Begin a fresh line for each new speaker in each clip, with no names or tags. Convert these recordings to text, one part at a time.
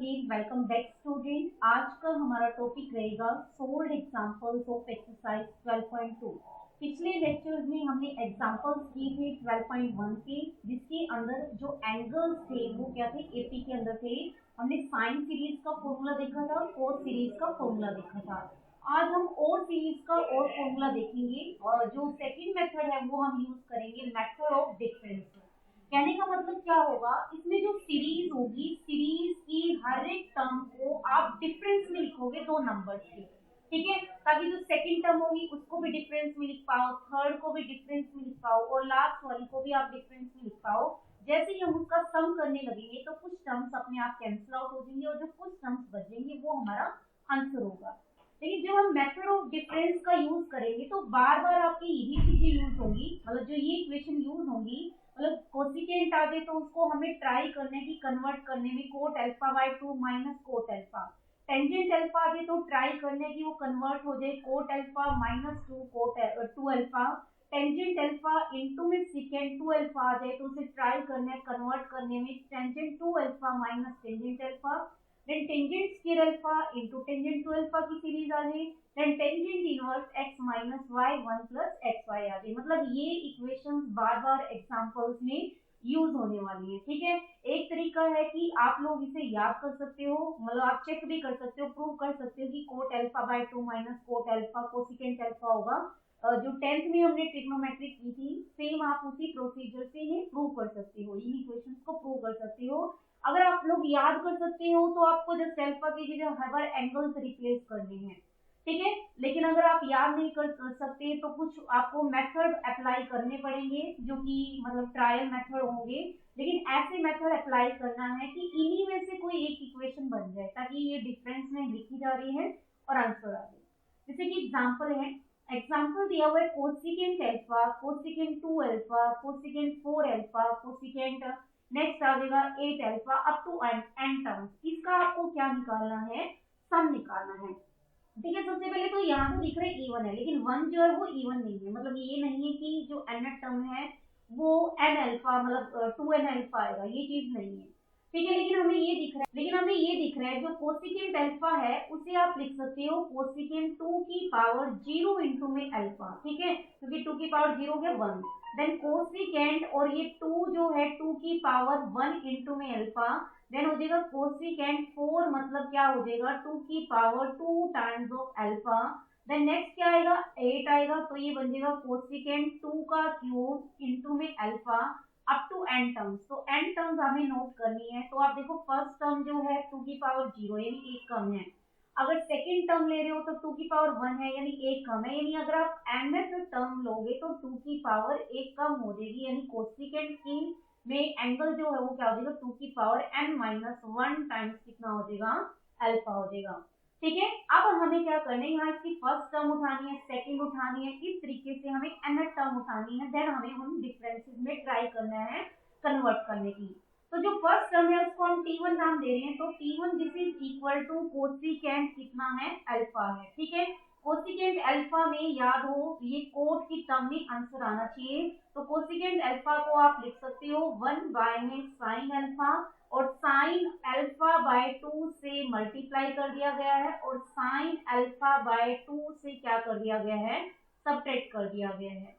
Again welcome back student. आज का हमारा टॉपिक रहेगा सोल्ड एग्जांपल्स ऑफ एक्सरसाइज 12.2। पिछले लेक्चर्स में हमने एग्जांपल्स किए थे 12.1 के, जिसके अंदर जो एंगल्स थे वो क्या थे, एपी के अंदर थे। हमने साइन सीरीज का फॉर्मूला देखा था, कोस सीरीज का फॉर्मूला देखा था। आज हम और सीरीज का और फॉर्मूला देखेंगे और जो सेकंड मेथड है वो हम यूज करेंगे, मेथड ऑफ डिफरेंस। कहने का मतलब क्या होगा, इसमें जो सीरीज होगी, सीरीज की हर एक टर्म को आप डिफरेंस में लिखोगे दो नंबर्स के, ठीक है, ताकि जो सेकंड टर्म होगी उसको भी डिफरेंस में लिख पाओ, थर्ड को भी डिफरेंस में लिख पाओ और लास्ट वाली को भी आप डिफरेंस में लिख पाओ। जैसे ही हम उसका सम करने लगेंगे तो कुछ टर्म्स अपने आप कैंसिल आउट हो जाएंगे और जो कुछ टर्म्स बचेंगे वो हमारा आंसर होगा। लेकिन जब हम मेथड ऑफ डिफरेंस का यूज करेंगे तो बार बार आपकी यही चीजें यूज होंगी, मतलब जो ये इक्वेशन यूज होंगी, मतलब कोसिकेंट आ जाए तो उसको हमें ट्राई करने की कन्वर्ट करने में cot alpha by 2 minus cot alpha. Tangent alpha आ जाए तो ट्राई करने की वो कन्वर्ट हो जाए cot alpha minus 2 cot 2 alpha. Tangent alpha into में सेकेंड 2 अल्फा आ जाए तो उसे ट्राई करने कन्वर्ट करने में tangent 2 alpha minus tangent alpha. Then tangent square alpha into tangent 2 alpha की सीरीज आ जाए। Then tangent inverse x minus Y 1 plus x Y आ गई। मतलब ये इक्वेशंस बार बार एग्जांपल्स में यूज होने वाली है, ठीक है। एक तरीका है कि आप लोग इसे याद कर सकते हो, मतलब आप चेक भी कर सकते हो, प्रूव कर सकते हो कि coat alpha by 2 minus cot alpha cosecant alpha होगा। जो 10th में हमने ट्रिग्नोमेट्री की थी, सेम आप उसी प्रोसीजर से इन्हें प्रूव कर सकते हो, इन इक्वेशंस को प्रूव कर सकते हो। अगर आप लोग याद कर सकते हो तो आपको जस्ट अल्फा की जगह हर बार एंगल्स रिप्लेस करने हैं, ठीक है। लेकिन अगर आप याद नहीं कर सकते तो कुछ आपको मेथड अप्लाई करने पड़ेंगे, जो कि मतलब ट्रायल मेथड होंगे। लेकिन ऐसे मेथड अप्लाई करना है कि इन्हीं में से कोई एक इक्वेशन बन जाए, ताकि ये डिफरेंस में लिखी जा रही है और आंसर आ जाए। जैसे कि एग्जांपल है, एग्जांपल दिया हुआ है cosecant alpha, cosecant 2 alpha, cosecant 4 alpha, cosecant next आ जाएगा 8 alpha up to n terms. इसका आपको क्या निकालना है, सम निकालना है, ठीक है। सबसे पहले तो यहाँ तो दिख रहा है इवन है, लेकिन वन जो है वो इवन नहीं है। मतलब ये नहीं है कि जो एन टर्म है वो एन अल्फा मतलब 2 एन अल्फा आएगा, ये चीज नहीं है, ठीक है। लेकिन हमें ये दिख रहा है जो कोसिकेंट अल्फा है उसे आप लिख सकते हो कोसिकेंट 2 की पावर 0 इंटू में अल्फा, ठीक है, क्योंकि 2 की पावर 0 है 1। देन कोसिकेंट और ये 2 जो है 2 की पावर 1 इंटू में अल्फा, देन हो जाएगा कोसिकेंट 4, मतलब क्या हो जाएगा 2 की power 2 times of alpha. Then next क्या आएगा 8 आएगा, तो ये बन जाएगा कोसिकेंट 2 का क्यूब इनटू में alpha up to n terms. तो एन टर्म्स हमें नोट करनी है। तो आप देखो फर्स्ट टर्म जो है 2 की पावर 0 यानी 1 कम है। अगर सेकंड टर्म ले रहे हो तो 2 की पावर 1 है यानी 1 कम है, यानी अगर आप nth टर्म लोगे तो 2 की पावर 1 कम हो जाएगी, यानी कोसिकेंट की में एंगल जो है वो क्या हो जाएगा 2 की पावर n माइनस 1 टाइम्स कितना हो जाएगा अल्फा हो जाएगा, ठीक है। अब हमें क्या करना है, यहाँ इसकी फर्स्ट टर्म उठानी है, सेकंड उठानी है, इस तरीके से हमें nth टर्म उठानी है। देन हमें उन डिफरेंसेस में ट्राई करना है कन्वर्ट करने की। तो जो फर्स्ट टर्म है उसको हम T1 नाम दे रहे हैं, तो T1 this is equal to cosecant कितना है अल्फा है, ठीक है। कोसिकेंट अल्फा में याद हो ये कोट की टर्म में आंसर आना चाहिए, तो कोसिकेंट अल्फा को आप लिख सकते हो 1 बाय में साइन अल्फा, और साइन अल्फा बाय 2 से मल्टीप्लाई कर दिया गया है और साइन अल्फा बाय 2 से क्या कर दिया गया है, सबट्रैक्ट कर दिया गया है,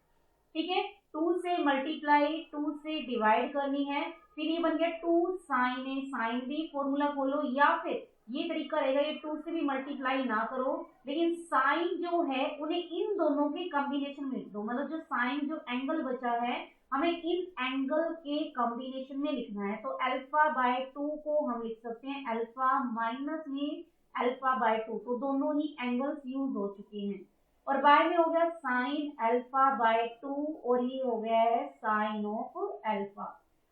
ठीक है। 2 से मल्टीप्लाई 2 से डिवाइड करनी है, फिर ये बन गया 2 sign A, sine B formula खोलो, या फिर ये तरीका रहेगा ये 2 से भी मल्टीप्लाई ना करो, लेकिन साइन जो है उन्हें इन दोनों के कॉम्बिनेशन में लिख दो। मतलब जो साइन जो एंगल बचा है हमें इन एंगल के कॉम्बिनेशन में लिखना है। तो अल्फा बाय 2 को हम लिख सकते हैं अल्फा माइनस में अल्फा बाय 2, तो दोनों ही एंगल्स यूज हो चुके हैं। और बाय में हो गया साइन अल्फा बाय 2 और ये हो गया है साइन ऑफ अल्फा।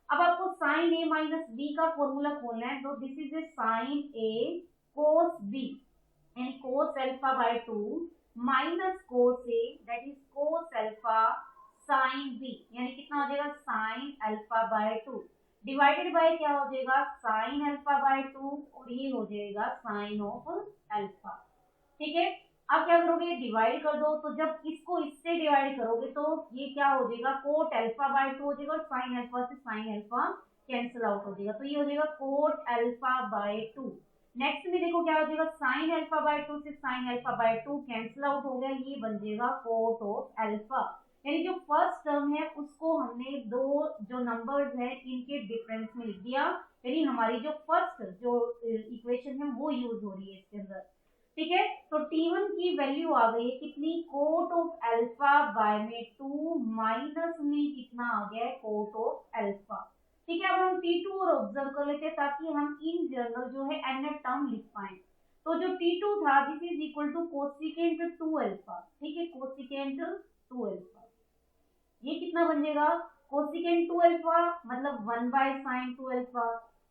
अब आपको साइन ए माइनस बी का फॉर्मूला खोलना है, तो this is A sine A cos B यानी cos alpha by 2 minus cos A that is cos alpha sine B, यानी कितना हो जाएगा sine alpha by 2 divided by क्या हो जाएगा साइन अल्फा बाय 2 और ये हो जाएगा साइन ऑफ अल्फा, ठीक है। अब क्या करोगे डिवाइड कर दो, तो जब इसको इससे डिवाइड करोगे तो ये क्या हो जाएगा कोट अल्फा बाय 2 हो जाएगा और साइन अल्फा से साइन अल्फा कैंसिल आउट हो जाएगा, तो ये हो जाएगा कोट अल्फा बाय 2। नेक्स्ट में देखो क्या हो जाएगा, साइन अल्फा बाय 2 से sign alpha by 2 cancel out हो गया, ये बन जाएगा कोट ऑफ अल्फा। यानी जो फर्स्ट टर्म है उसको हमने दो जो नंबर्स है इनके डिफरेंस में लिख दिया, यानी हमारी जो फर्स्ट जो इक्वेशन है वो यूज हो रही है इसके अंदर। ठीक है, तो T1 की वैल्यू आ गई है कितनी, कोट ऑफ अल्फा बाय में 2 माइनस में कितना आ गया है, कोट ऑफ अल्फा। ठीक है, अब हम T2 और ऑब्जर्व कर लेते हैं ताकि हम इन जनरल जो है nth टर्म लिख पाए। तो जो T2 था this is equal to cosecant 2 alpha. ठीक है, कोसिकेंट 2 अल्फा, ये कितना बन जाएगा, कोसिकेंट 2 अल्फा मतलब 1 बाय साइन 2 अल्फा।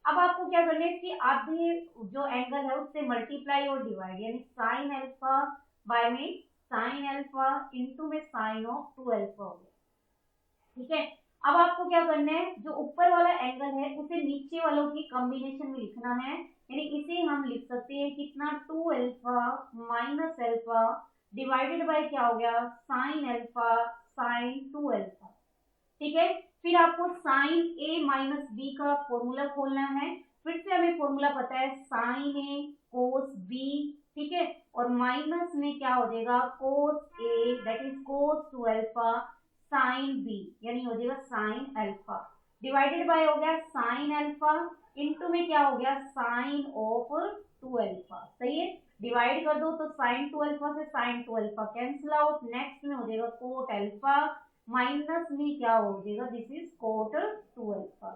अब आपको क्या करना है, इसके आधे जो एंगल है उससे मल्टीप्लाई और डिवाइड, यानी साइन अल्फा बाय में साइन अल्फा इंटू में साइन ऑफ 2 अल्फा हो गया। ठीक है, अब आपको क्या करना है, जो ऊपर वाला एंगल है उसे नीचे वालों की कॉम्बिनेशन में लिखना है, यानी इसे हम लिख सकते हैं कितना, 2 alpha minus alpha divided by क्या हो गया, साइन अल्फा साइन 2 अल्फा। ठीक है, फिर आपको साइन ए माइनस बी का फॉर्मूला खोलना है। फिर से हमें फॉर्मूला पता है, साइन ए कोस बी। ठीक है, और माइनस में क्या हो जाएगा, cos A that is cos 2 alpha sine B, यानी हो जाएगा साइन अल्फा डिवाइडेड बाय हो गया साइन अल्फा इंटू में क्या हो गया, साइन ऑफ 2 अल्फा। सही है, डिवाइड कर दो तो साइन 2 अल्फा से sine 2 alpha cancel out, next में हो जाएगा कोट अल्फा माइनस में क्या हो जाएगा, दिस इज कोट 2 अल्फा।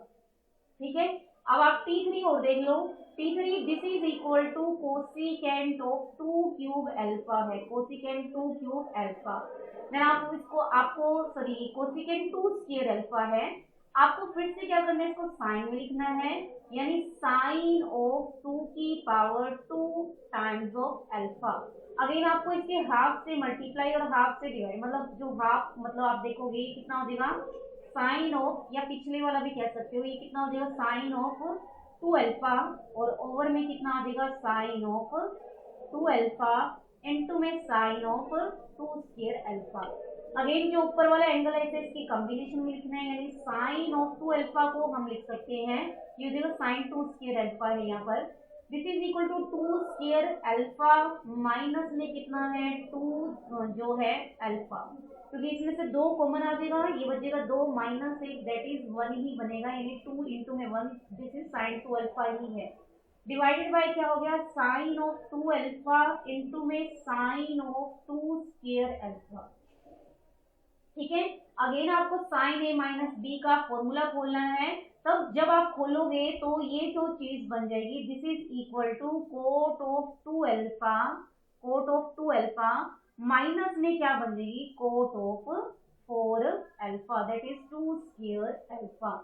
ठीक है, अब आप T3 और देख लो, T3 this is equal to cosecant of 2 cube alpha है, कोसिकेंट 2 क्यूब अल्फा। मैं आपको सॉरी कोसिकेंट 2 स्क्वायर अल्फा है। आपको फिर से क्या करना है, इसको साइन में लिखना है, यानी साइन ऑफ 2 की power 2 times of alpha. Again आपको इसके हाफ से मल्टीप्लाई और हाफ से डिवाइड, मतलब जो हाफ मतलब आप देखोगे ये कितना हो जाएगा, साइन ऑफ, या पिछले वाला भी कह सकते हो, ये कितना हो जाएगा, साइन ऑफ 2 अल्फा और ओवर में कितना आ जाएगा, साइन ऑफ 2 अल्फा इनटू में sine of 2 square alpha. Again जो ऊपर वाला एंगल है इसे इसकी कॉम्बिनेशन में लिखना है, यानी साइन ऑफ 2 अल्फा को हम लिख सकते हैं, ये देखो साइन 2 स्क्वायर अल्फा है यहाँ पर, this is equal to 2 square alpha minus में कितना है, 2 जो है अल्फा, क्योंकि इसमें से 2 कॉमन आ जाएगा, ये बचेगा 2 माइनस 1 दैट इज 1 ही बनेगा, यानी 2 इंटू में 1 दिस इज साइन 2 अल्फा ही है, डिवाइडेड बाय क्या हो गया, साइन ऑफ 2 अल्फा इंटू में साइन ऑफ 2 स्क्वायर अल्फा। ठीक है, अगेन आपको साइन ए माइनस बी का फॉर्मूला खोलना है, तब जब आप खोलोगे तो ये जो चीज बन जाएगी, this is equal to cot of 2 alpha, cot of 2 alpha minus में क्या बन जाएगी, cot of 4 alpha that is 2 square alpha.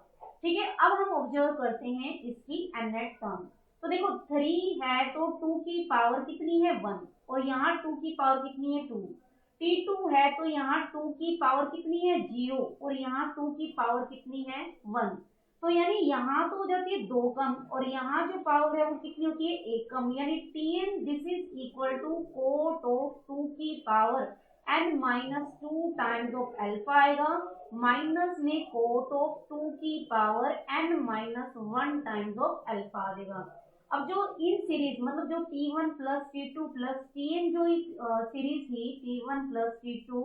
ठीक है, अब हम ऑब्जर्व करते हैं इसकी nth टर्म। तो देखो 3 है तो 2 की पावर कितनी है, 1, और यहाँ 2 की पावर कितनी है, 2। T2 है तो यहाँ 2 की पावर कितनी है, 0, और यहाँ 2 की पावर कितनी है, 1। तो यानी यहाँ तो हो जाती है 2 कम, और यहाँ जो पावर है वो कितनी होती है, 1 कम, यानी Tn this is equal to cot of 2 की power n minus 2 times of alpha आएगा, माइनस में कोट ऑफ 2 की power n minus 1 times of alpha आ जाएगा। अब जो इन सीरीज मतलब जो T1 plus T2 plus Tn जो सीरीज थी, T1 plus T2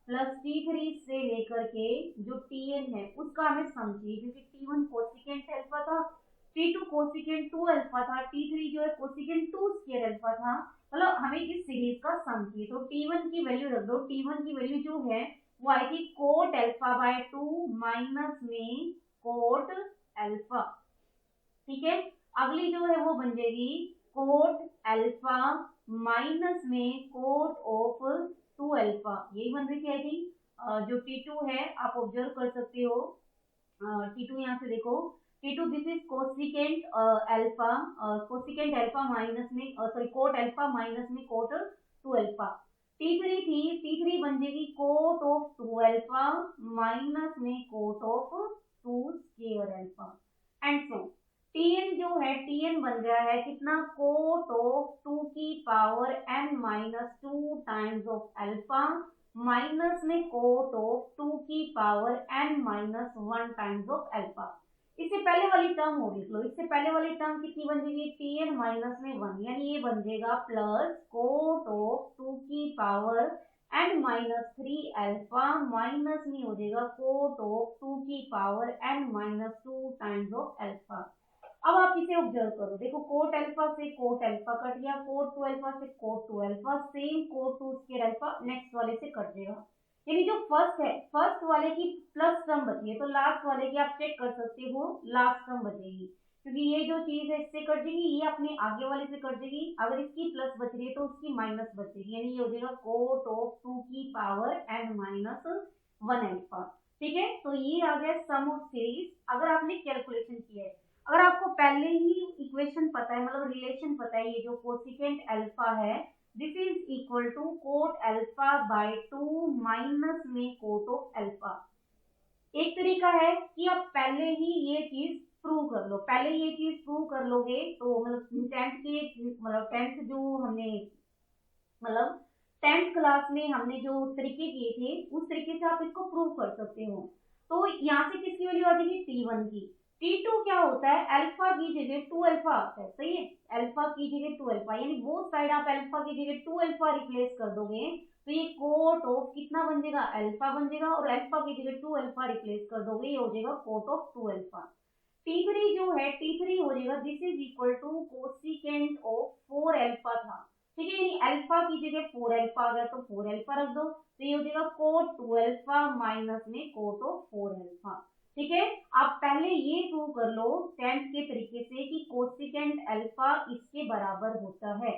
plus T3 से लेकर के जो Tn है उसका हमें सम चाहिए, क्योंकि T1 कोसिकेंट अल्फा था, T2 कोसिकेंट 2 अल्फा था, T3 जो है कोसिकेंट 2 स्क्वायर अल्फा था, मतलब हमें इस सीरीज का सम चाहिए। तो T1 की वैल्यू रख दो, T1 की वैल्यू जो है वो आएगी कोट अल्फा बाय 2 माइनस में कोट अल्फा। ठीक है, अगली जो है वो बन जाएगी कोट अल्फा माइनस में कोट ऑफ 2 अल्फा, यही बन रही थी आई थिंक। जो T2 है आप ऑब्जर्व कर सकते हो, T2 यहाँ से देखो, T2 this is cosecant alpha, cosecant alpha minus में सॉरी कोट अल्फा माइनस में कोट 2 अल्फा। T3 थी, T3 बन जाएगी कोट ऑफ 2 अल्फा माइनस में cot of 2 square alpha and so Tn जो है Tn बन गया है कितना, कोट ऑफ 2 की power n minus 2 times of alpha minus में कोट ऑफ 2 की power n minus 1 times of alpha. इससे पहले वाली टर्म हो लिख लो, इससे पहले वाली टर्म कितनी बन जाएगी, tn माइनस में 1, यानी ये बन जाएगा प्लस कोट ऑफ 2 की power n minus 3 alpha minus में हो जाएगा कोट ऑफ 2 की power n minus 2 times of alpha. अब आप इसे ऑब्जर्व करो, देखो कोट अल्फा से कोट अल्फा कट गया, कोट 2 अल्फा से cot 2 alpha, same cot 2 square alpha next वाले से कट जाएगा, यानी जो फर्स्ट है फर्स्ट वाले की प्लस टर्म बची है तो लास्ट वाले की आप चेक कर सकते हो लास्ट टर्म बचेगी, क्योंकि ये जो चीज है इससे कट जाएगी, ये अपने आगे वाले से कट जाएगी, अगर इसकी प्लस बच रही है तो उसकी माइनस बचेगी, यानी ये हो जाएगा कोट ऑफ 2 की पावर n माइनस 1 अल्फा। ठीक है, तो ये आ गया सम ऑफ सीरीज। अगर आपने कैलकुलेशन किया है, अगर आपको पहले ही इक्वेशन पता है, मतलब रिलेशन पता है, ये जो कोसिकेंट अल्फा है this is equal to cot alpha by 2 minus में कोट ऑफ अल्फा। एक तरीका है कि आप पहले ही ये चीज प्रूव कर लो, पहले ये चीज प्रूव कर लोगे तो मतलब 10th जो हमने मतलब 10th क्लास में हमने जो तरीके किए थे उस तरीके से आप इसको प्रूव कर सकते हो। तो यहाँ से किसकी वैल्यू आ जाएगी, T1 की। T2 क्या होता है, अल्फा की जगह 2 अल्फा आता है, सही है, अल्फा की जगह 2 अल्फा, यानी वो साइड आप अल्फा की जगह 2 अल्फा रिप्लेस कर दोगे तो ये कोट ऑफ कितना बन जाएगा, अल्फा बन जाएगा, और अल्फा की जगह 2 अल्फा रिप्लेस कर दोगे ये हो जाएगा कोट ऑफ 2 अल्फा। T3 जो है T3 हो जाएगा this is equal to cosecant of 4 alpha था, ठीक है, यानी अल्फा की जगह 4 अल्फा आ गया तो 4 अल्फा रख दो, तो ये हो जाएगा कोट 2 अल्फा माइनस में कोट ऑफ 4 अल्फा। ठीक है, आप पहले ये प्रूव कर लो 10th के तरीके से कि कोसिकेंट अल्फा इसके बराबर होता है,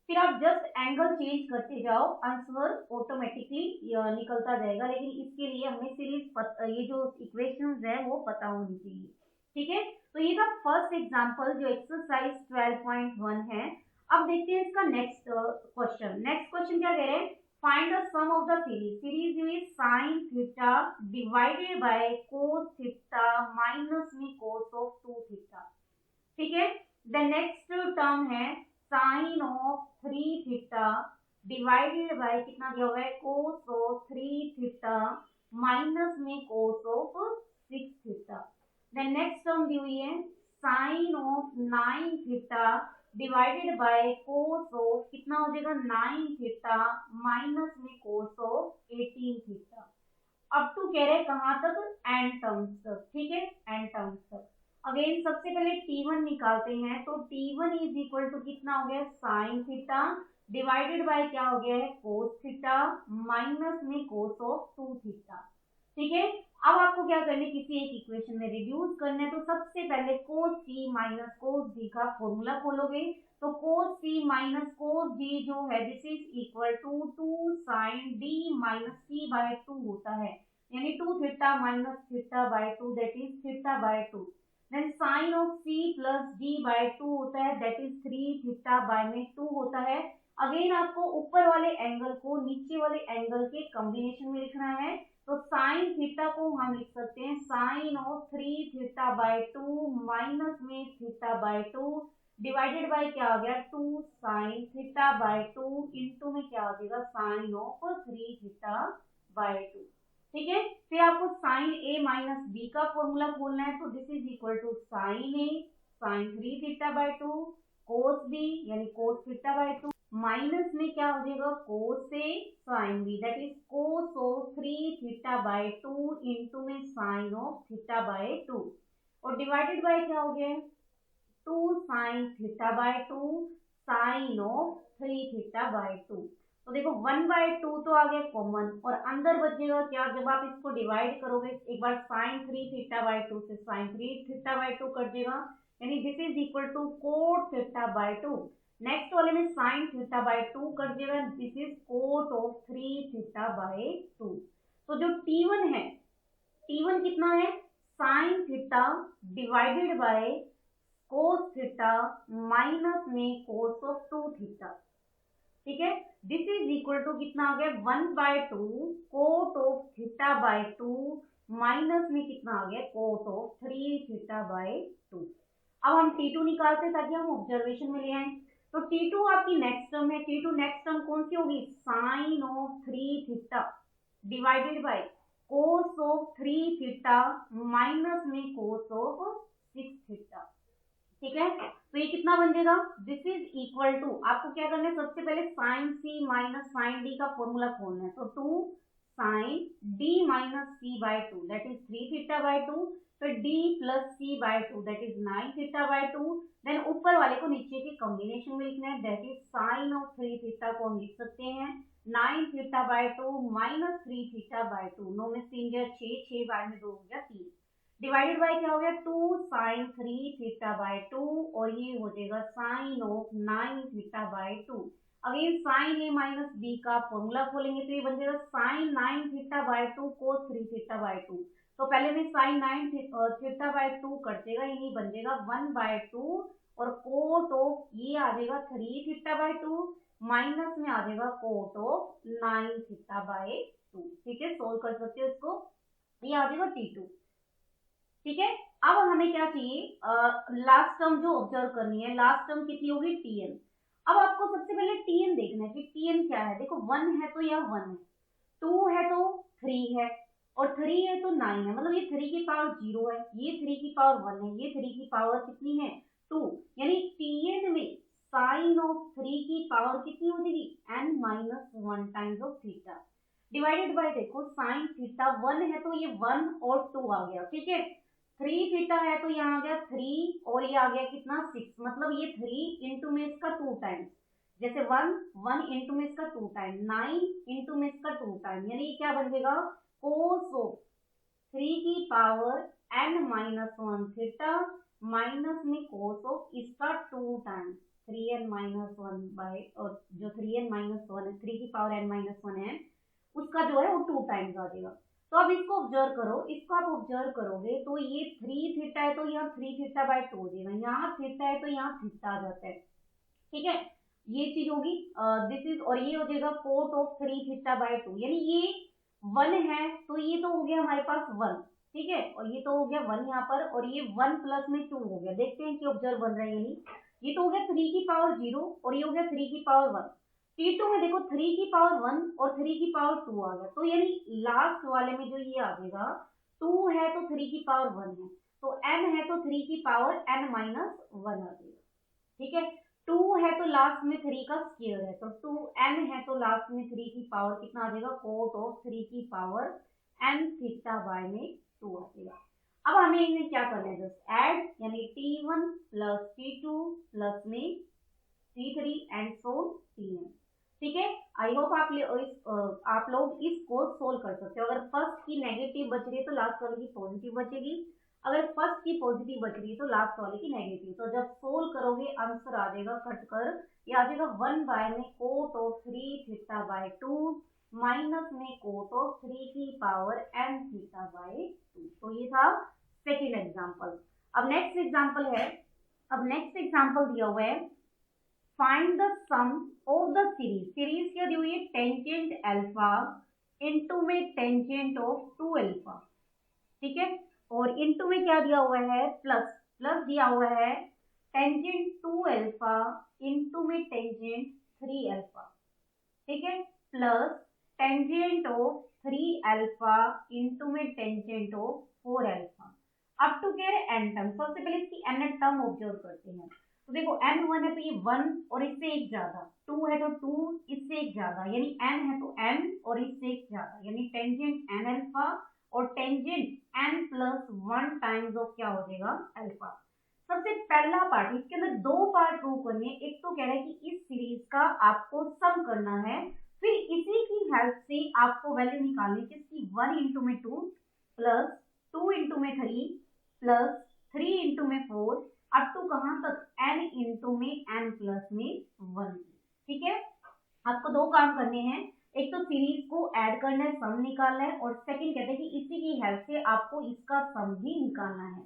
फिर आप जस्ट एंगल चेंज करते जाओ, आंसर ऑटोमेटिकली निकलता जाएगा, लेकिन इसके लिए हमें सीरीज ये जो इक्वेशंस है वो पता होनी चाहिए। ठीक है, तो ये था फर्स्ट एग्जांपल जो एक्सरसाइज 12.1 है। अब देखते हैं इसका नेक्स्ट क्वेश्चन। नेक्स्ट क्वेश्चन क्या कह रहे हैं, find the sum of the series. Series जो है sine theta divided by cos theta minus में कोस ऑफ 2 थीटा। ठीक है, द नेक्स्ट टर्म है sine of 3 theta divided by कितना दिया हुआ है, कोस ऑफ 3 थीटा माइनस में cos of 6 theta. The next term दी हुई है sine of 9 theta divided by cos of कितना हो जाएगा 9 थीटा माइनस में कोस ऑफ 18 थीटा। अब टू कह रहे हैं कहां तक, एन टर्म्स तक। ठीक है, एन टर्म्स तक। अगेन सबसे पहले T1 निकालते हैं, तो T1 इज इक्वल टू कितना हो गया साइन थीटा डिवाइडेड बाय क्या हो गया है कोस थीटा माइनस में कोस ऑफ 2 थीटा। ठीक है, अब आपको क्या करना है, किसी एक इक्वेशन में रिड्यूस करना है, तो सबसे पहले cos C minus cos D का फॉर्मूला खोलोगे, तो cos C minus cos D जो है this is equal to 2 sine D minus C by 2 होता है, यानी 2 theta minus theta by 2 that is theta by 2। Then sine of C plus D by 2 होता है दैट इज 3 थीटा बाय में 2 होता है। अगेन आपको ऊपर वाले एंगल को नीचे वाले एंगल के कॉम्बिनेशन में लिखना है, तो साइन थीटा को हम लिख सकते हैं sine of 3 theta by 2 minus में थीटा बाय 2 डिवाइडेड बाय क्या आ गया 2 साइन थीटा बाय 2 इनटू में क्या आ जाएगा साइन ऑफ 3 थीटा बाय 2। ठीक है, फिर आपको साइन ए माइनस बी का फॉर्मूला खोलना है, तो this is equal to sine A sine 3 theta by 2 cos B यानी कोस थीटा बाय 2 माइनस में क्या हो जाएगा cos A sine B that is cos of 3 theta by 2 into में साइन ऑफ थीटा बाय 2 और डिवाइडेड बाय क्या हो गया 2 sine theta by 2 sine of 3 theta by 2। तो देखो 1/2 तो आ गया कॉमन और अंदर बचेगा क्या, जब आप इसको डिवाइड करोगे एक बार साइन 3 थीटा बाय 2 से साइन 3 थीटा बाय 2 कट जाएगा, यानी this is equal to cot theta by 2। Next वाले में साइन थीटा बाय 2 कट जाएगा, this is cot of 3 theta by 2। तो जो T1 है, T1 कितना है sine theta divided by cos theta minus में कोस ऑफ 2 थीटा। ठीक है, दिस इज इक्वल टू कितना आ गया 1/2 cot of theta by 2 minus में कितना आ गया कोट ऑफ 3 थीटा बाय 2। अब हम T2 निकालते हैं ताकि हम ऑब्जर्वेशन में ले आए, तो T2 आपकी नेक्स्ट टर्म है, T2 नेक्स्ट टर्म कौन सी होगी sine of 3 theta divided by cos of 3 theta minus में कोस ऑफ कितना बन जाएगा, दिस इज इक्वल टू, आपको क्या करना है, सबसे पहले sine C minus sine D का फॉर्मूला खोलना है, तो 2 sine D minus C by 2 that is 3 theta by 2, फिर D plus C by 2 that is 9 theta by 2, then ऊपर वाले को नीचे के कॉम्बिनेशन में लिखना है, that is sine of 3 theta को हम लिख सकते हैं 9 theta by 2 minus 3 theta by 2, 9 में 3 गया 6, 6 बाय में 2 हो गया 3, डिवाइडेड बाय क्या हो गया 2 साइन 3 थीटा बाय 2, और ये हो जाएगा sine of 9 theta by 2। Again sine A minus B का फॉर्मूला खोलेंगे तो ये बन जाएगा sine 9 theta by 2 cos 3 theta by 2, तो पहले में साइन 9 थीटा बाय 2 कट जाएगा, यानी बन जाएगा 1 बाय 2, और कोट ऑफ ये आ जाएगा 3 थीटा बाय 2 माइनस में आ जाएगा कोट ऑफ 9 थीटा बाय 2। ठीक है, सोल्व कर सकते हो इसको, ये आ जाएगा T2। ठीक है, अब हमें क्या चाहिए, लास्ट टर्म जो ऑब्जर्व करनी है, लास्ट टर्म कितनी होगी Tn। अब आपको सबसे पहले Tn देखना है कि Tn क्या है, देखो 1 है तो यह 1 है, 2 है तो 3 है, और 3 है तो 9 है, मतलब ये 3 की पावर 0 है, ये 3 की पावर 1 है, ये 3 की पावर कितनी है 2, यानी Tn में साइन ऑफ 3 की पावर कितनी हो जाएगी n minus 1 times of theta, divided bye देखो साइन थीटा 1 है तो ये 1 और 2 आ गया, ठीक है, 3 थीटा है तो यहाँ आ गया 3 और ये आ गया कितना 6, मतलब ये 3 इंटू में इसका 2 टाइम्स, जैसे 1 इंटू में इसका 2 टाइम, 9 इंटू में इसका 2 टाइम, यानी क्या बन जाएगा कोस ऑफ 3 की power n minus 1 theta minus में कोस ऑफ इसका 2 टाइम्स 3n माइनस 1 बाय, और जो 3n माइनस 1 है 3 की पावर n माइनस 1 है उसका जो है वो 2 टाइम्स आ जाएगा। तो अब इसको ऑब्जर्व करो, इसको आप ऑब्जर्व करोगे तो ये 3 थीटा है तो यहाँ 3 थीटा बाय 2 हो जाएगा, यहाँ थीटा है तो यहाँ थीटा आ जाता है, ठीक है, ये चीज होगी दिस इज, और ये हो जाएगा कोट ऑफ 3 थीटा बाय 2, यानी ये 1 है तो ये तो हो गया हमारे पास 1, ठीक है, और ये तो हो गया 1 यहाँ पर, और ये 1 प्लस में 2 हो गया, देखते हैं कि ऑब्जर्व बन रहा है, यानी ये तो हो गया 3 की पावर 0 और ये हो गया 3 की पावर 1, T2 में देखो 3 की पावर 1 और 3 की पावर 2 आ गया, तो यानी लास्ट वाले में जो ये आ जाएगा 2 है तो 3 की पावर 1 है, तो n है तो 3 की पावर n माइनस 1 आ जाएगा, ठीक है, 2 है तो लास्ट में 3 का स्क्वायर है, तो 2n है तो लास्ट में 3 की पावर कितना आ जाएगा कोट ऑफ 3 की पावर n थीटा बाय में 2 आ जाएगा। अब हमें इन्हें क्या करना है, जस्ट ऐड, यानी T1 प्लस T2 प्लस में T3 एंड सो Tn, ठीक है, आई होप आप लोग इसको सोल्व कर सकते हो। अगर फर्स्ट की नेगेटिव बच रही है तो लास्ट वाले की पॉजिटिव बचेगी, अगर फर्स्ट की पॉजिटिव बच रही है तो लास्ट वाले की नेगेटिव, तो जब सोल्व करोगे आंसर आ जाएगा कट कर, ये आ जाएगा 1 बाय में cot of 3 theta by 2 minus में कोट ऑफ 3 की पावर n थीटा बाय 2। तो ये था सेकेंड एग्जाम्पल। अब नेक्स्ट एग्जाम्पल है, अब नेक्स्ट एग्जाम्पल दिया हुआ है, find the sum of the series, series क्या दी हुई है टेंजेंट अल्फा इनटू में टेंजेंट ऑफ 2 अल्फा, ठीक है, और इनटू में क्या दिया हुआ है प्लस, प्लस दिया हुआ है टेंजेंट 2 अल्फा इनटू में टेंजेंट 3 अल्फा, ठीक है, plus tangent of 3 alpha into में tangent of 4 alpha up to केयर n टर्म। सबसे पहले इसकी n टर्म ऑब्जर्व करते हैं, तो देखो n1 है तो ये 1 और इससे एक ज्यादा, 2 है तो 2 इससे एक ज्यादा, यानी n है तो n और इससे एक ज्यादा, यानी टेंजेंट n अल्फा और tangent n plus 1 times of क्या हो जाएगा अल्फा। सबसे पहला पार्ट, इसके अंदर 2 पार्ट प्रूव करने हैं, एक तो कह रहा है कि इस सीरीज का आपको सम करना है, फिर इसी की हेल्प से आपको वैल्यू निकालनी है किसकी 1 इंटू में 2 प्लस 2 इंटू में 3 प्लस 3 इंटू में 4 अप टू कहां तक n इंटू में n प्लस में 1, ठीक है, आपको 2 काम करने हैं, एक तो सीरीज को ऐड करना है, सम निकालना है, और सेकंड कहते हैं कि इसी की हेल्प से आपको इसका सम भी निकालना है।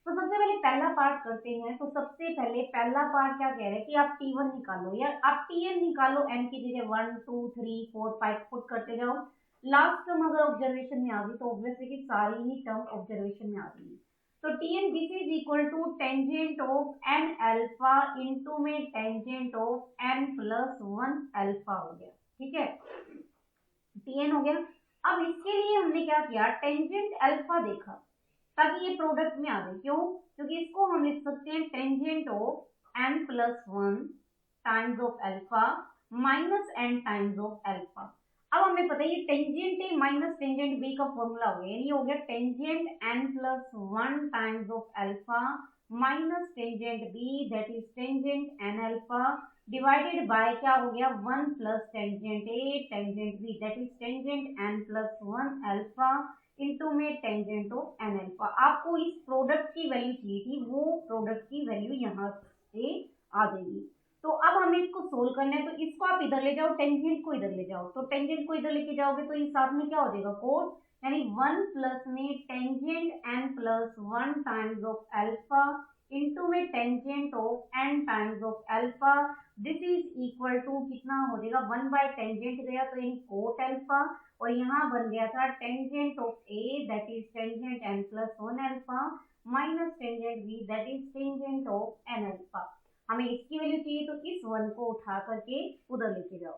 तो सबसे पहले पहला पार्ट करते हैं, तो सबसे पहले पहला पार्ट क्या कह रहा है कि आप T1 निकालो या आप Tn निकालो, n की जगह 1 2 3 4 5 पुट करते जाओ, लास्ट टर्म अगर ऑब्जर्वेशन में आ गई तो ऑब्वियसली कि सारी ही टर्म ऑब्जर्वेशन में आ गई, तो Tn this is equal to tangent of n alpha into में tangent of n plus 1 alpha हो गया, ठीक है, Tn हो गया। अब इसके लिए हमने क्या किया, टेंजेंट अल्फा देखा ताकि ये प्रोडक्ट में आ जाए, क्यों, क्योंकि इसको हम लिख सकते हैं tangent of n plus 1 times of alpha minus n times of alpha. अब हमें पता है ये tangent A minus tangent B का फॉर्मूला हो गया, ये हो गया tangent n plus 1 times of alpha minus tangent B that is tangent n alpha divided by क्या हो गया 1 plus tangent A tangent B that is tangent n plus 1 alpha into में टेंजेंट ऑफ n अल्फा। आपको इस product की value चाहिए थी, वो प्रोडक्ट की वैल्यू यहाँ से आ जाएगी। तो अब हमें इसको सोल्व करना है, तो इसको आप इधर ले जाओ, टेंजेंट को इधर ले जाओ, तो टेंजेंट को इधर लेके जाओगे तो ये साथ में क्या हो जाएगा कोट, यानी 1 प्लस में tangent n plus 1 times of alpha into में tangent of n times of alpha this is equal to कितना हो जाएगा 1 बाय टेंजेंट गया तो यानी कोट अल्फा और यहाँ बन गया था tangent of A that is tangent n plus 1 alpha minus tangent B that is tangent of n alpha. हमें इसकी वैल्यू चाहिए तो इस 1 को उठा करके उधर लेके जाओ,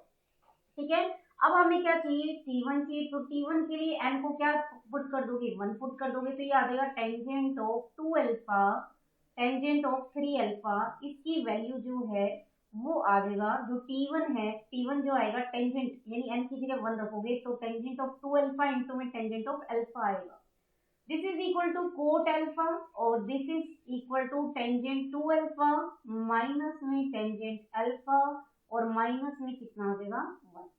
ठीक है। अब हमें क्या चाहिए t1 चाहिए, तो t1 के लिए n को क्या पुट कर दोगे 1 पुट कर दोगे तो ये आ जाएगा tangent of 2 alpha tangent of 3 alpha. इसकी वैल्यू जो है वो आ जाएगा जो t1 है, t1 जो आएगा टेंजेंट यानी n की जगह 1 रखोगे तो टेंजेंट ऑफ 2 अल्फा इंटू में टेंजेंट ऑफ अल्फा आएगा। This is equal to cot alpha और this is equal to tangent 2 alpha minus में टेंजेंट अल्फा और माइनस में कितना आ जाएगा 1।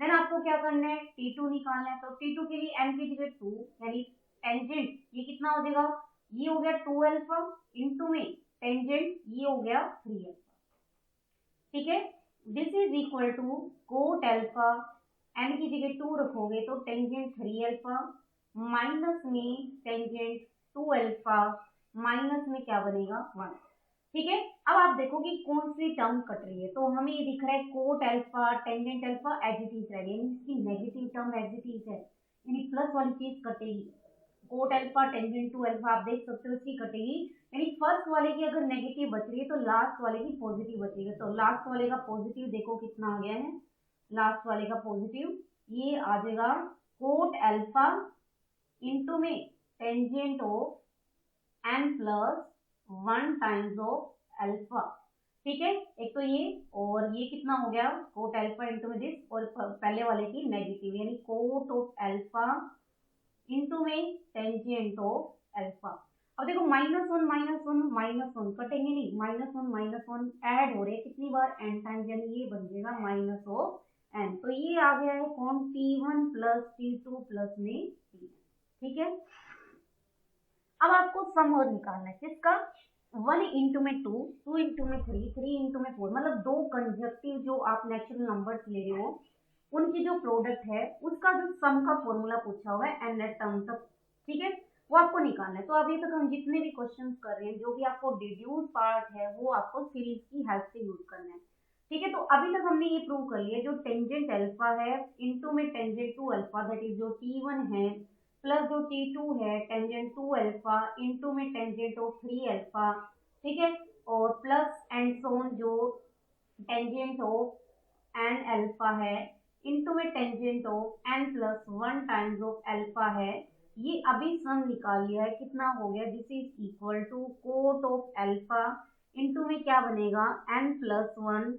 देन आपको क्या करना है t2 निकालना है, तो t2 के लिए n की जगह 2 यानी टेंजेंट ये कितना हो जाएगा ये हो गया 2 अल्फा इंटू में टेंजेंट ये हो गया 3 अल्फा, ठीक है। This is equal to cot alpha n की जगह 2 रखोगे तो टेंजेंट 3 अल्फा माइनस में टेंजेंट 2 अल्फा माइनस में क्या बनेगा 1, ठीक है। अब आप देखो कि कौन सी टर्म कट रही है, तो हमें ये दिख रहा है cot alpha tangent alpha as it is रहेगी, यानी इसकी negative term as it is है, यानी प्लस वाली चीज कटेगी। कोट अल्फा टेंजेंट 2 अल्फा आप देख सकते हो इसकी कटेगी, यानी फर्स्ट वाले की अगर नेगेटिव बच रही है तो लास्ट वाले की पॉजिटिव बचेगी। तो लास्ट वाले का पॉजिटिव देखो कितना आ गया है, लास्ट वाले का पॉजिटिव ये आ जाएगा कोट अल्फा इंटू में tangent of n plus 1 times of alpha, ठीक है। एक तो ये और ये कितना हो गया कोट अल्फा इंटू में दिस और पहले वाले की नेगेटिव यानी कोट ऑफ अल्फा इंटू में टेंजेंट ऑफ अल्फा। अब देखो माइनस वन कटेंगे नहीं, माइनस वन ऐड हो रहे कितनी बार n टाइम्स, यानी ये बन जाएगा माइनस ऑफ n। तो ये आ गया है कौन t1 प्लस t2 प्लस में t, ठीक है। अब आपको सम और निकालना है किसका 1 इंटू में 2 2 इंटू में 3 3 इंटू में 4, मतलब दो कंजक्टिव जो आप नेचुरल नंबर्स ले रहे हो उनकी जो प्रोडक्ट है उसका जो सम का फॉर्मूला पूछा हुआ है n टर्म तक, ठीक है, वो आपको निकालना है। तो अभी तक हम जितने भी क्वेश्चन कर रहे हैं जो भी आपको डिड्यूस पार्ट है वो आपको सीरीज की हेल्प से यूज करना है, ठीक है। तो अभी तक हमने ये प्रूव कर लिया जो टेंजेंट अल्फा है इंटू में टेंजेंट 2 अल्फा दैट इज जो t1 है प्लस जो t2 है टेंजेंट 2 अल्फा इंटू में टेंजेंट ऑफ 3 अल्फा, ठीक है, और प्लस एंड सोन जो टेंजेंट ऑफ n अल्फा है इंटू में tangent of n plus 1 times of alpha है। ये अभी सम निकाल लिया है कितना हो गया this is equal to cot of alpha into में क्या बनेगा n plus 1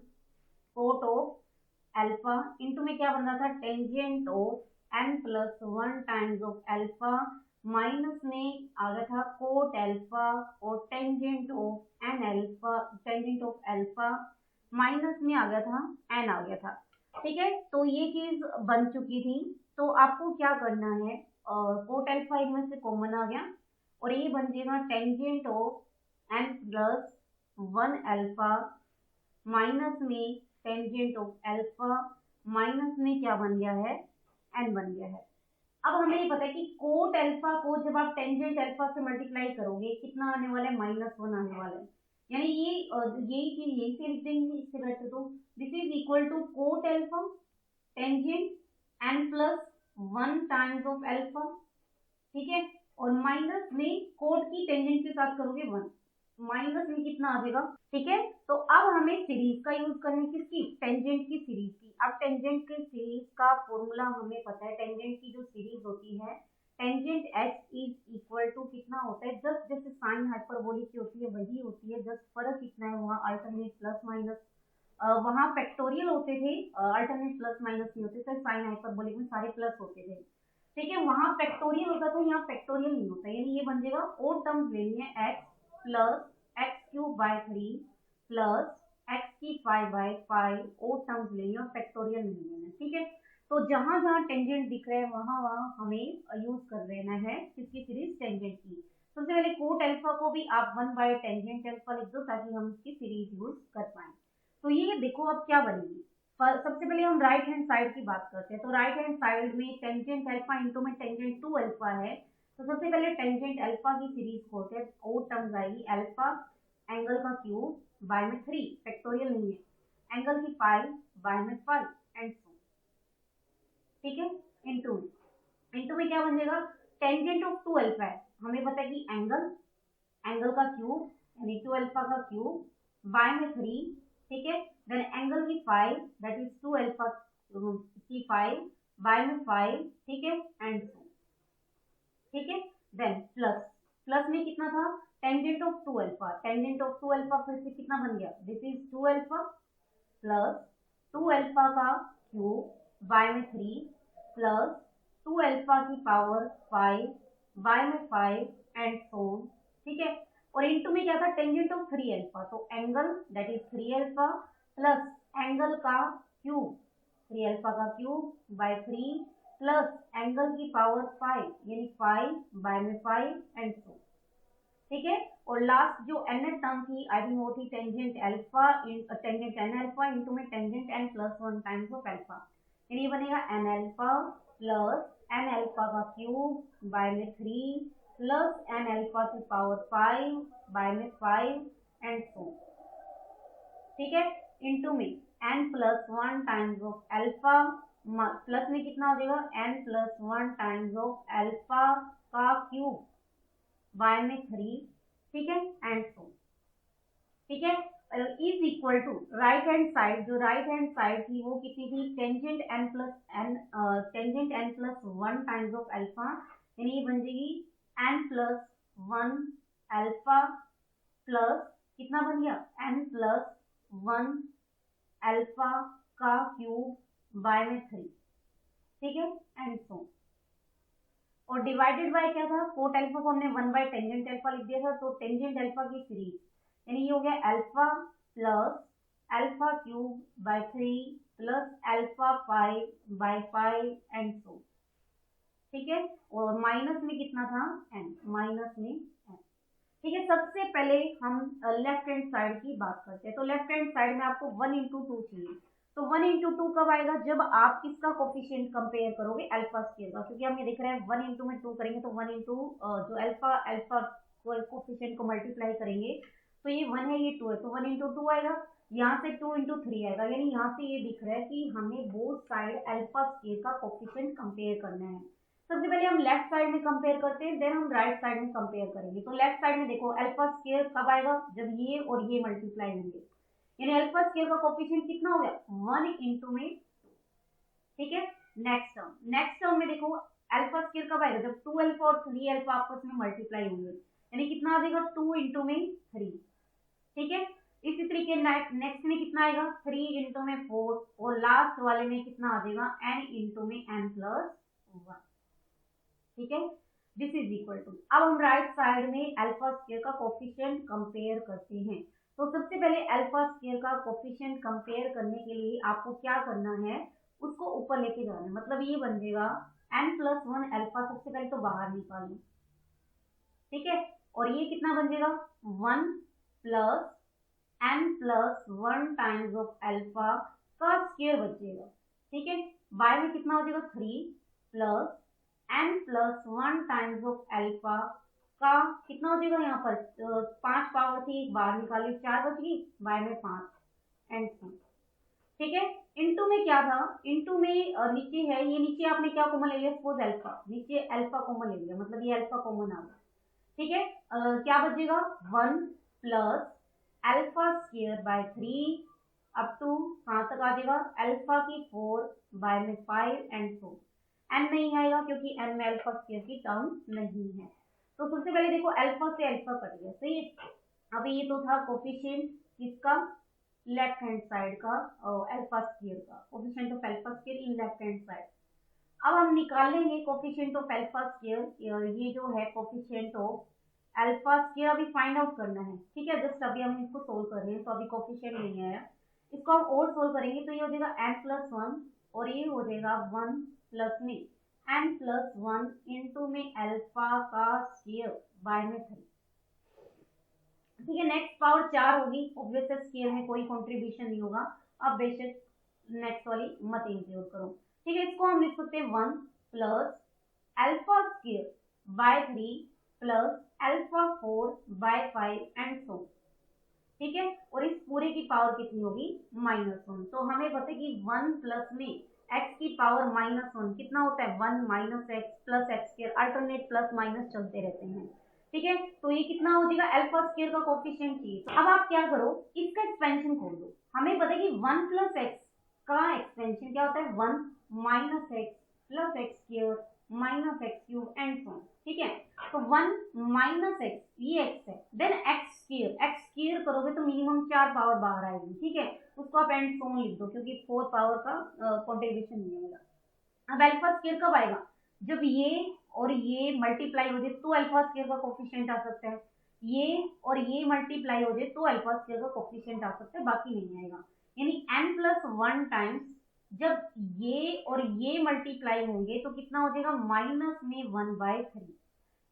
cot of alpha into में क्या बन रहा था tangent of n plus 1 times of alpha minus में आ गया था कोट अल्फा और tangent of n alpha tangent of alpha minus में आ गया था n आ गया था, ठीक है। तो ये चीज बन चुकी थी, तो आपको क्या करना है कोट अल्फा इनमें से कॉमन आ गया और ये बन जाएगा tangent of n plus 1 alpha minus में टेंजेंट ऑफ अल्फा माइनस में क्या बन गया है n बन गया है। अब हमें ये पता है कि कोट अल्फा को जब आप टेंजेंट अल्फा से मल्टीप्लाई करोगे कितना आने वाला है -1 आने वाला है, यानी ये यही चीज यही से लिख देंगे इससे बेहतर। तो this is equal to cot alpha tangent n plus 1 times of alpha, ठीक है, और माइनस में कोट की टेंजेंट के साथ करोगे 1 माइनस में कितना आ जाएगा, ठीक है। तो अब हमें सीरीज का यूज करना है किसकी टेंजेंट की सीरीज की। अब टेंजेंट की सीरीज का फॉर्मूला हमें पता है, टेंजेंट की जो सीरीज होती है tangent x is equal to कितना होता है, जस्ट जैसे साइन हाइपरबोलिक की होती है वही होती है, जस्ट फर्क कितना है, वहाँ अल्टरनेट प्लस माइनस, वहाँ फैक्टोरियल होते थे, अल्टरनेट प्लस माइनस नहीं होते थे, साइन हाइपरबोलिक में सारे प्लस होते थे, ठीक है। वहाँ फैक्टोरियल होता था, यहाँ फैक्टोरियल नहीं होता, यानी ये बन जाएगा और टर्म्स लेनी है x plus x cube by 3 plus x की 5 बाय 5 और टर्म्स लेनी है और फैक्टोरियल नहीं लेना, ठीक है। तो जहां जहां टेंजेंट दिख रहे हैं वहां वहां हमें यूज कर लेना है किसकी सीरीज, टेंजेंट की। सबसे पहले कोट अल्फा को भी आप 1 बाय टेंजेंट अल्फा लिख दो ताकि हम इसकी सीरीज यूज कर पाए। तो ये देखो अब क्या बनेगी, सबसे पहले हम राइट हैंड साइड की बात करते हैं। तो राइट हैंड साइड में टेंजेंट अल्फा इंटू में टेंजेंट 2 अल्फा है, तो सबसे पहले टेंजेंट अल्फा की सीरीज खोलते हैं, और टर्म्स आएगी अल्फा एंगल का क्यूब बाय में 3 फैक्टोरियल नहीं है, एंगल की 5 बाय में 5 एंड सो, ठीक है। इंटू में क्या बन जाएगा, टेंजेंट ऑफ 2 अल्फा है, हमें पता है कि एंगल का क्यूब यानी 2 अल्फा का क्यूब बाय में 3, ठीक है। देन एंगल की 5 दैट इज 2 अल्फा की 5 बाय में 5, ठीक है एंड सो, ठीक है। देन प्लस में कितना था, tangent of 2 alpha, tangent of 2 alpha फिर से कितना बन गया, this is 2 alpha plus 2 alpha का क्यूब बाय में 3 प्लस 2 अल्फा की पावर 5 बाय में 5 एंड सो, ठीक है। और इनटू में क्या था, टेंजेंट ऑफ 3 अल्फा, तो angle that is 3 alpha plus angle का क्यूब 3 अल्फा का क्यूब बाय 3 प्लस एंगल की पावर 5 यानी 5 बाय में 5 एंड सो, ठीक है। और लास्ट जो एन टर्म थी आई थिंक वो थी tangent alpha tangent n alpha into में tangent n plus 1 times of alpha, यानी ये बनेगा n alpha plus n alpha का क्यूब बाय में 3 प्लस एन अल्फा की पावर 5 बाय में 5 एंड सो, ठीक है। इंटू में n plus 1 times of alpha, plus में कितना हो जाएगा, n plus 1 times of alpha का क्यूब बाय में 3, ठीक है एंड सो, ठीक है। Is equal to right hand side, जो राइट हैंड साइड थी वो कितनी थी, tangent n plus 1 times of alpha, यानी ये बन जाएगी एन प्लस 1 अल्फा प्लस कितना बन गया, एन प्लस 1 अल्फा का क्यूब बाय में 3, ठीक है एंड सो। और डिवाइडेड बाय क्या था, कोट अल्फा को हमने 1 बाय टेंजेंट अल्फा लिख दिया था, तो टेंजेंट अल्फा की सीरीज यानी ये हो गया alpha plus alpha cube by 3 plus alpha 5 by 5 and so, ठीक है। और माइनस में कितना था, एन, माइनस में एन, ठीक है। सबसे पहले हम लेफ्ट हैंड साइड की बात करते हैं। तो लेफ्ट हैंड साइड में आपको 1 इंटू 2 चाहिए, तो 1 इंटू 2 कब आएगा, जब आप किसका कोफिशिएंट कंपेयर करोगे, अल्फा स्क्वायर का, क्योंकि हम ये देख रहे हैं 1 इंटू में 2 करेंगे तो 1 इंटू जो अल्फा कोफिशिएंट को मल्टीप्लाई करेंगे तो ये 1 है ये 2 है, तो 1 इंटू 2 आएगा, यहाँ से 2 इंटू 3 आएगा, यानी यहाँ से ये दिख रहा है कि हमें बोथ साइड अल्फा स्क्वायर का कोफिशिएंट कंपेयर करना है। सबसे पहले हम लेफ्ट साइड में कंपेयर करते हैं, देन हम राइट साइड में कंपेयर करेंगे। तो लेफ्ट साइड में देखो अल्फा स्क्वायर कब आएगा, जब ये और ये मल्टीप्लाई होंगे, यानी अल्फा स्क्वायर का कोफिशिएंट कितना हो गया, 1 इंटू में, ठीक है। नेक्स्ट टर्म में देखो अल्फा स्क्वायर कब आएगा, जब 2 अल्फा और 3 अल्फा आपस में मल्टीप्लाई होंगे, यानी कितना आ जाएगा 2 इंटू में 3, ठीक है। इसी तरीके नेक्स्ट में कितना आएगा 3 इंटू में 4 और लास्ट वाले में कितना आ जाएगा n इंटू में n प्लस 1, ठीक है। दिस इज इक्वल टू, अब हम राइट साइड में अल्फा स्क्वायर का कोफिशिएंट कंपेयर करते हैं। तो सबसे पहले अल्फा स्क्वायर का कोफिशिएंट कंपेयर करने के लिए आपको क्या करना है, उसको ऊपर लेके जाना है, मतलब ये बन जाएगा n प्लस 1 अल्फा, सबसे पहले तो बाहर निकालो, ठीक है। और ये कितना बन जाएगा 1 plus n plus 1 times of alpha का स्क्वायर बचेगा, ठीक है। बाय में कितना हो जाएगा 3 plus n plus 1 times of alpha का कितना हो जाएगा, यहाँ पर 5 पावर थी, एक बाहर निकाली 4 बच गई, बाय में 5 एंड 2, ठीक है। इनटू में क्या था, इनटू में नीचे है, ये नीचे आपने क्या कॉमन ले लिया, सपोज अल्फा, नीचे अल्फा कॉमन ले लिया, मतलब ये अल्फा कॉमन आ गया, ठीक है। क्या बचेगा 1 plus alpha square by 3 up to कहाँ तक आ जाएगा, अल्फा की 4 बाय में 5 एंड 4, n नहीं आएगा क्योंकि n में अल्फा स्क्वायर की टर्म नहीं है। तो सबसे पहले देखो अल्फा से अल्फा कट गया, सही है। अभी ये तो था कोफिशिएंट किसका, लेफ्ट हैंड साइड का, अल्फा स्क्वायर का, coefficient of alpha square in left hand side. अब हम निकालेंगे कोफिशिएंट ऑफ अल्फा स्क्वायर, ये जो है कोफिशिएंट ऑफ अल्फा स्क्वायर अभी फाइंड आउट करना है, ठीक है। जस्ट अभी हम इसको सोल्व कर रहे हैं, तो अभी कोफिशिएंट नहीं आया, इसको हम और सोल्व करेंगे तो ये हो जाएगा n+1 और ये हो जाएगा 1 प्लस में n+1 इंटू में अल्फा का स्क्वायर बाय में 3, ठीक है। नेक्स्ट पावर 4 होगी, ऑब्वियस स्क्वायर में कोई कंट्रीब्यूशन नहीं होगा, अब बेशक नेक्स्ट वाली मत इंक्लूड करो, ठीक है। इसको हम लिख सकते हैं 1 plus alpha square by 3 plus alpha 4 by 5 and so, ठीक है। और इस पूरे की पावर कितनी होगी, -1। तो हमें पता है कि 1 प्लस में x की पावर -1 कितना होता है, 1 minus x plus x square, alternate plus minus चलते रहते हैं, ठीक है। तो ये कितना हो जाएगा, अल्फा स्क्वायर का कोफिशिएंट चाहिए। तो अब आप क्या करो, इसका एक्सपेंशन खोल दो। हमें पता है कि 1 प्लस एक्स का एक्सपेंशन क्या होता है, 1 minus x plus x square minus x cube and so, ठीक है। तो 1 माइनस एक्स ये x है, देन एक्स स्क्वायर करोगे तो मिनिमम 4 पावर बाहर आएगी, ठीक है। उसको आप एंड सो लिख दो क्योंकि 4 पावर का कॉन्ट्रीब्यूशन नहीं आएगा। अब अल्फा स्क्वायर कब आएगा, जब ये और ये मल्टीप्लाई हो जाए तो अल्फा स्क्वायर का कोफिशिएंट आ सकता है, ये और ये मल्टीप्लाई हो जाए तो अल्फा स्क्वायर का कोफिशिएंट आ सकता है, बाकी नहीं आएगा। यानी n+1 टाइम्स जब ये और ये मल्टीप्लाई होंगे तो कितना हो जाएगा, माइनस में 1/3,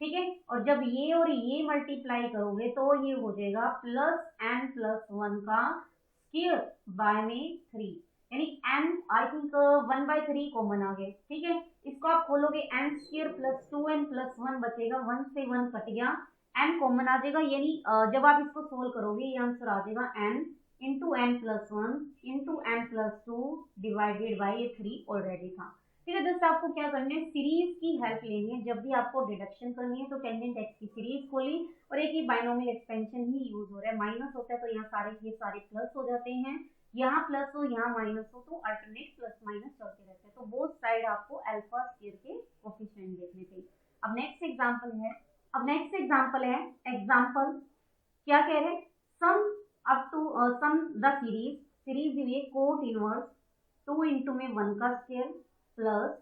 ठीक है। और जब ये और ये मल्टीप्लाई करोगे तो ये हो जाएगा प्लस n+1 का स्क्वायर बाय में 3, यानी n आई थिंक 1/3 कॉमन आ गए, ठीक है। इसको आप खोलोगे n स्क्वायर प्लस 2n+1 बचेगा, 1 से 1 कट गया, n कॉमन आ जाएगा, यानी जब आप इसको सोल्व करोगे ये आंसर आ जाएगा n into n+1 into n+2 divided by ये 3 ऑलरेडी था, ठीक है। जस्ट आपको क्या करना है, सीरीज की हेल्प लेनी है। जब भी आपको डिडक्शन करनी है तो टेंजेंट एक्स की सीरीज खोली और एक ही बाइनोमियल एक्सपेंशन ही यूज हो रहा है, माइनस होता है तो यहाँ सारे प्लस हो जाते हैं, यहाँ प्लस हो यहाँ माइनस हो तो अल्टरनेट प्लस माइनस चलते रहते हैं। तो बोथ साइड आपको अल्फा स्क्वायर के कोफिशिएंट देखने थे। अब नेक्स्ट एग्जांपल है एग्जांपल क्या कह रहे हैं, sum up to sum the series दी हुई है कोट इनवर्स 2 इंटू में 1 का square plus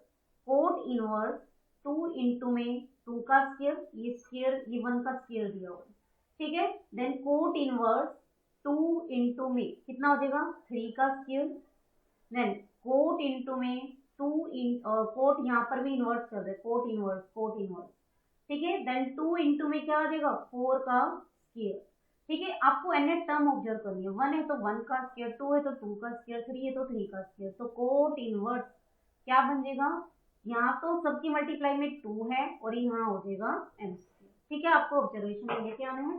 cot inverse 2 into में 2 का स्क्वायर, ये स्क्वायर ये 1 का स्क्वायर दिया हुआ है, ठीक है। देन कोट इनवर्स 2 इंटू में कितना हो जाएगा 3 का स्क्वायर, देन कोट इंटू में 2 कोट यहाँ पर भी इनवर्स कर दे, कोट इनवर्स, ठीक है। देन 2 इंटू में क्या आ जाएगा 4 का स्क्वायर, ठीक है। आपको एन टर्म ऑब्जर्व करनी है, 1 है तो 1 का स्क्वायर, 2 है तो 2 का स्क्वायर, 3 है तो 3 का स्क्वायर। तो कोट इनवर्स क्या बन जाएगा, यहाँ तो सबकी मल्टीप्लाई में 2 है और यहाँ हो जाएगा m स्क्वायर, ठीक है। आपको ऑब्जर्वेशन में लेके आना है।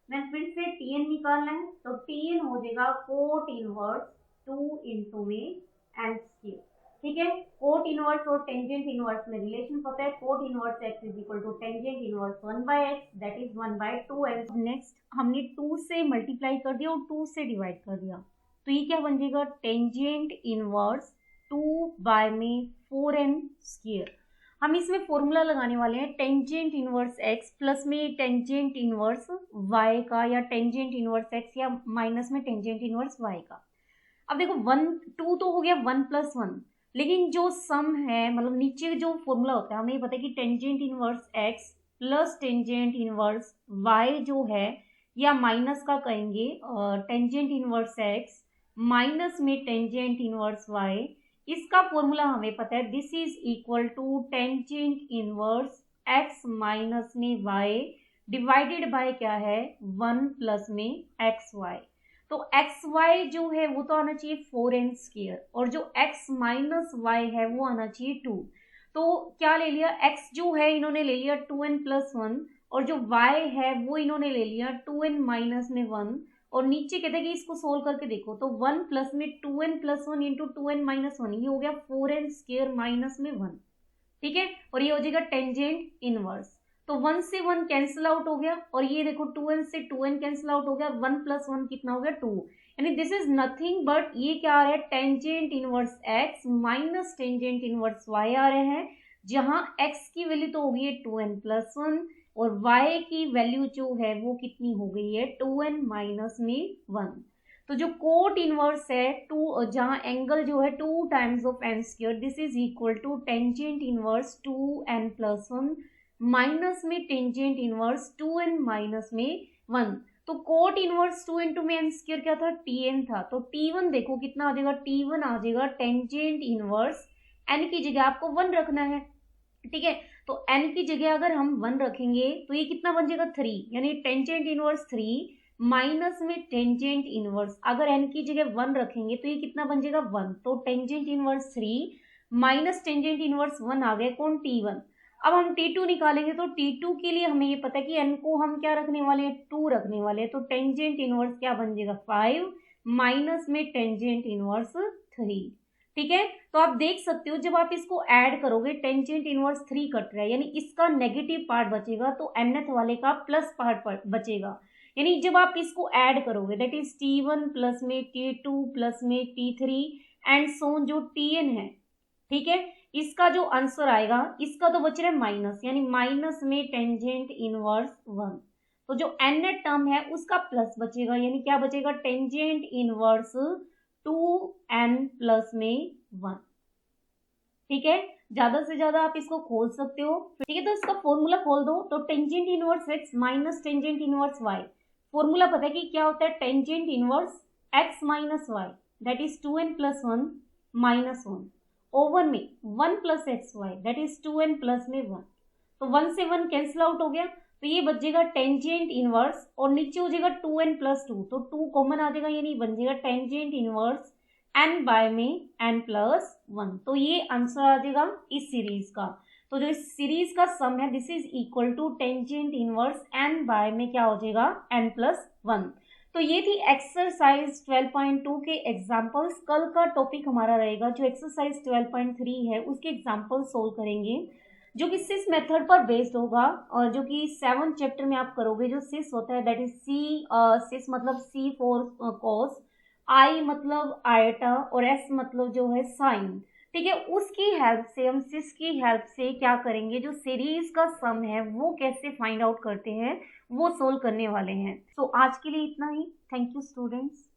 देन फिर से tn निकालना है, तो tn हो जाएगा कोट इनवर्स 2 इंटू में m स्क्वायर, ठीक है। कोट इनवर्स और टेंजेंट इनवर्स में रिलेशन पता है, cot inverse x is equal to tangent inverse 1/x that is 1/2m। Next हमने 2 से मल्टीप्लाई कर दिया और 2 से डिवाइड कर दिया, तो ये क्या बन जाएगा टेंजेंट इनवर्स 2 बाय में 4n स्क्वायर। हम इसमें फॉर्मूला लगाने वाले हैं टेंजेंट इनवर्स x प्लस में टेंजेंट इनवर्स y का, या टेंजेंट इनवर्स x या माइनस में टेंजेंट इनवर्स y का। अब देखो 2 तो हो गया 1+1, लेकिन जो सम है मतलब नीचे जो फॉर्मूला होता है हमें पता है कि tangent inverse x plus tangent inverse y जो है, या माइनस का कहेंगे टेंजेंट इनवर्स x माइनस में टेंजेंट इनवर्स y, इसका फॉर्मूला हमें पता है this is equal to tangent inverse x minus में y डिवाइडेड बाय क्या है 1 प्लस में xy। तो xy जो है वो तो आना चाहिए 4n स्क्वायर और जो x माइनस y है वो आना चाहिए 2। तो क्या ले लिया, x जो है इन्होंने ले लिया 2n+1 और जो y है वो इन्होंने ले लिया 2n माइनस में 1, और नीचे कहते हैं कि इसको सोल्व करके देखो तो 1 प्लस में 2n+1 इंटू 2n माइनस 1, ये हो गया 4n स्क्वायर माइनस में 1, ठीक है। और ये हो जाएगा टेंजेंट इनवर्स, तो 1 से 1 कैंसिल आउट हो गया और ये देखो 2n से 2n कैंसिल आउट हो गया, 1+1 कितना हो गया 2, यानी दिस इज नथिंग बट ये क्या आ रहा है tangent inverse x minus tangent inverse y आ रहे हैं, जहां x की वैल्यू तो हो गई है 2n+1 और y की वैल्यू जो है वो कितनी हो गई है 2n-1। तो जो कोट इनवर्स है टू, जहां एंगल जो है 2 times of n square, this is equal to tangent inverse 2n+1 minus में टेंजेंट इनवर्स 2n-1। तो कोट इनवर्स 2 इंटू में n स्क्वायर क्या था tn था, तो t1 देखो कितना आ जाएगा, t1 आ जाएगा टेंजेंट इनवर्स n की जगह आपको 1 रखना है, ठीक है। तो n की जगह अगर हम 1 रखेंगे तो ये कितना बन जाएगा 3, यानी टेंजेंट इनवर्स 3 माइनस में टेंजेंट इनवर्स, अगर n की जगह 1 रखेंगे तो ये कितना बन जाएगा 1, तो tangent inverse 3 minus tangent inverse 1 आ गया कौन t1। अब हम t2 निकालेंगे तो t2 के लिए हमें ये पता है कि n को हम क्या रखने वाले हैं 2 रखने वाले हैं, तो टेंजेंट इनवर्स क्या बन जाएगा 5 माइनस में टेंजेंट इनवर्स 3, ठीक है। तो आप देख सकते हो जब आप इसको ऐड करोगे टेंजेंट इनवर्स 3 कट रहा है, यानी इसका नेगेटिव पार्ट बचेगा तो nth वाले का प्लस पार्ट बचेगा, यानी जब आप इसको ऐड करोगे दैट इज t1 प्लस में t2 प्लस में t3 एंड सो जो tn है, ठीक है। इसका जो आंसर आएगा इसका तो बच रहा है माइनस, यानी माइनस में टेंजेंट इनवर्स 1, तो जो n टर्म है उसका प्लस बचेगा, यानी क्या बचेगा टेंजेंट इनवर्स 2n प्लस में 1, ठीक है। ज्यादा से ज्यादा आप इसको खोल सकते हो, ठीक है। तो इसका फॉर्मूला खोल दो, तो tangent inverse x minus tangent inverse y, formula पता है कि क्या होता है tangent inverse x minus y that is 2n+1 minus 1 over में 1 plus x y that is 2n plus में 1, तो 1 से 1 कैंसिल आउट हो गया, तो ये बच जाएगा टेंजेंट इनवर्स और नीचे हो जाएगा 2n+2, तो 2 कॉमन आ जाएगा, यानी बन जाएगा टेंजेंट इनवर्स n बाय में n+1, तो ये आंसर आ जाएगा इस सीरीज का। तो जो इस सीरीज का सम है this is equal to tangent inverse n by में क्या हो जाएगा n+1। तो ये थी एक्सरसाइज 12.2 के एग्जाम्पल्स। कल का टॉपिक हमारा रहेगा जो एक्सरसाइज 12.3 है उसके एग्जाम्पल सोल्व करेंगे, जो कि सिस मेथड पर बेस्ड होगा और जो कि 7th चैप्टर में आप करोगे। जो सिस होता है दैट इज सिस मतलब सी फॉर कॉस, आई मतलब आयटा और एस मतलब जो है साइन, ठीक है। उसकी हेल्प से हम सिस की हेल्प से क्या करेंगे, जो सीरीज का सम है वो कैसे फाइंड आउट करते हैं वो सोल्व करने वाले हैं। तो आज के लिए इतना ही। Thank you students.